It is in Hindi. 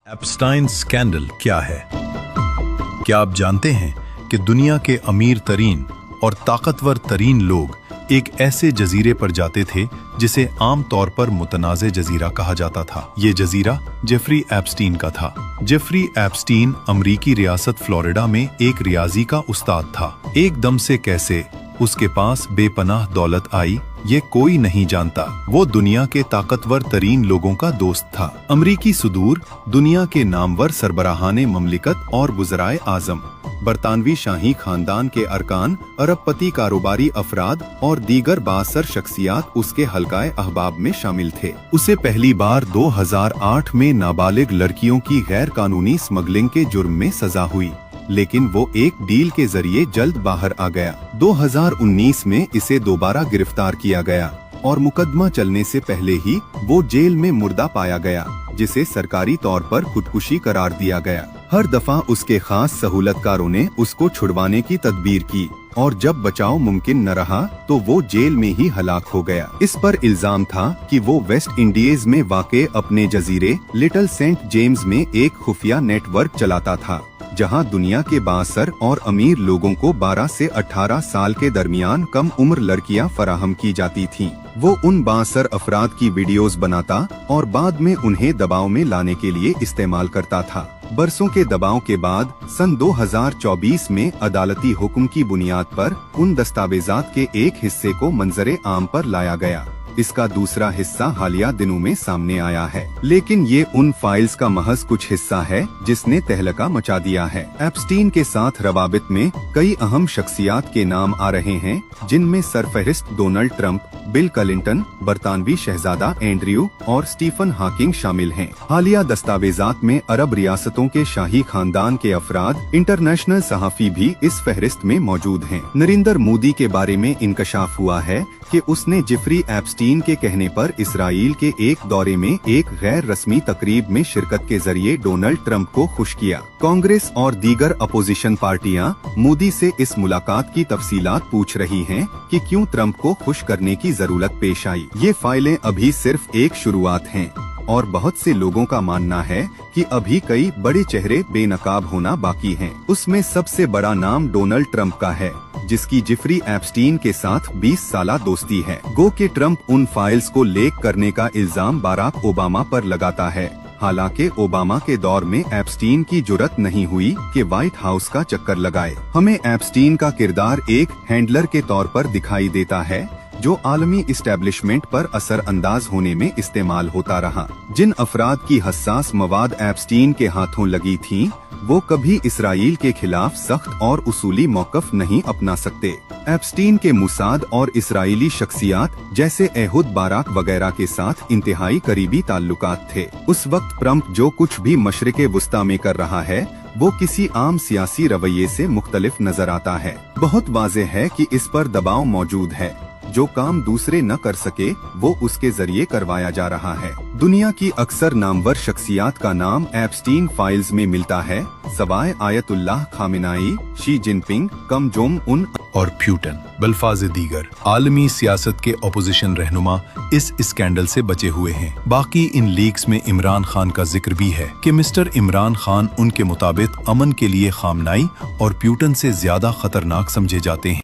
एप्स्टाइन स्कैंडल क्या है? क्या आप जानते हैं कि दुनिया के अमीर तरीन और ताकतवर तरीन लोग एक ऐसे जजीरे पर जाते थे जिसे आम तौर पर मुतनाज़े जजीरा कहा जाता था। ये जजीरा जेफरी एप्स्टीन का था। जेफरी एप्स्टीन अमरीकी रियासत फ्लोरिडा में एक रियाजी का उस्ताद था। एकदम से कैसे उसके पास बेपनाह दौलत आई, ये कोई नहीं जानता। वो दुनिया के ताकतवर तरीन लोगों का दोस्त था। अमरीकी सुदूर दुनिया के नामवर सरबराहाने ममलिकत और वज़राए आज़म, बरतानवी शाही खानदान के अरकान, अरबपति कारोबारी अफराद और दीगर बासर शख्सियात उसके हल्काए अहबाब में शामिल थे। उसे पहली बार 2008 में नाबालिग लड़कियों की गैर कानूनी स्मगलिंग के जुर्म में सजा हुई, लेकिन वो एक डील के जरिए जल्द बाहर आ गया। 2019 में इसे दोबारा गिरफ्तार किया गया और मुकदमा चलने से पहले ही वो जेल में मुर्दा पाया गया, जिसे सरकारी तौर पर खुदकुशी करार दिया गया। हर दफा उसके खास सहूलतकारों ने उसको छुड़वाने की तदबीर की और जब बचाव मुमकिन न रहा तो वो जेल में ही हलाक हो गया। इस पर इल्जाम था कि वो वेस्ट इंडीज में वाक़े अपने जजीरे लिटिल सेंट जेम्स में एक खुफिया नेटवर्क चलाता था, जहां दुनिया के बासर और अमीर लोगों को 12 से 18 साल के दरमियान कम उम्र लड़कियां फराहम की जाती थीं। वो उन बासर अफराद की वीडियोस बनाता और बाद में उन्हें दबाव में लाने के लिए इस्तेमाल करता था। बरसों के दबाव के बाद सन 2024 में अदालती हुक्म की बुनियाद पर उन दस्तावेजात के एक हिस्से को मंजरे आम पर लाया गया। इसका दूसरा हिस्सा हालिया दिनों में सामने आया है, लेकिन ये उन फाइल्स का महज कुछ हिस्सा है जिसने तहलका मचा दिया है। एप्स्टीन के साथ रवाबित में कई अहम शख्सियात के नाम आ रहे हैं, जिनमें सरफहरिस्त डोनाल्ड ट्रंप, बिल क्लिंटन, बरतानवी शहजादा एंड्रयू और स्टीफन हॉकिंग शामिल हैं। हालिया दस्तावेजात में अरब रियासतों के शाही खानदान के अफराद, इंटरनेशनल सहाफी भी इस फहरिस्त में मौजूद हैं। नरेंद्र मोदी के बारे में इंकशाफ हुआ है कि उसने जेफरी एप्स्टीन के कहने पर इसराइल के एक दौरे में एक गैर रस्मी तकरीब में शिरकत के जरिए डोनाल्ड ट्रंप को खुश किया। कांग्रेस और दीगर अपोजिशन पार्टियां मोदी से इस मुलाकात की तफसीलात पूछ रही हैं कि क्यों ट्रंप को खुश करने की जरूरत पेश आई। ये फाइलें अभी सिर्फ एक शुरुआत हैं और बहुत से लोगों का मानना है कि अभी कई बड़े चेहरे बेनकाब होना बाकी हैं। उसमें सबसे बड़ा नाम डोनाल्ड ट्रंप का है, जिसकी जेफरी एप्स्टीन के साथ 20 साला दोस्ती है। गो के ट्रंप उन फाइल्स को लीक करने का इल्जाम बाराक ओबामा पर लगाता है। हालांकि ओबामा के दौर में एप्स्टीन की जुर्रत नहीं हुई कि व्हाइट हाउस का चक्कर लगाए। हमें एप्स्टीन का किरदार एक हैंडलर के तौर पर दिखाई देता है, जो आलमी इस्टेब्लिशमेंट पर असर अंदाज होने में इस्तेमाल होता रहा। जिन अफराद की हसास मवाद एप्स्टीन के हाथों लगी थीं, वो कभी इसराइल के खिलाफ सख्त और उसूली मौक़िफ़ नहीं अपना सकते। एप्स्टीन के मुसाद और इसराइली शख्सियात जैसे एहुद बाराक वगैरह के साथ इंतहाई करीबी ताल्लुकात थे। उस वक्त ट्रंप जो कुछ भी मशरिक़े वुस्ता में कर रहा है, वो किसी आम सियासी रवैये से मुख्तलिफ नजर आता है। बहुत वाज़ेह है कि इस पर दबाव मौजूद है। जो काम दूसरे न कर सके वो उसके जरिए करवाया जा रहा है। दुनिया की अक्सर नामवर शख्सियात का नाम एप्स्टीन फाइल्स में मिलता है, सवाए Ayatollah Khamenei, Xi Jinping, Kim Jong Un और प्यूटन। बल्फाज दीगर आलमी सियासत के अपोजिशन रहनुमा इस स्कैंडल से बचे हुए हैं। बाकी इन लीक्स में इमरान खान का जिक्र भी है कि मिस्टर इमरान खान उनके मुताबिक अमन के लिए खामनाई और प्यूटन से ज्यादा खतरनाक समझे जाते हैं।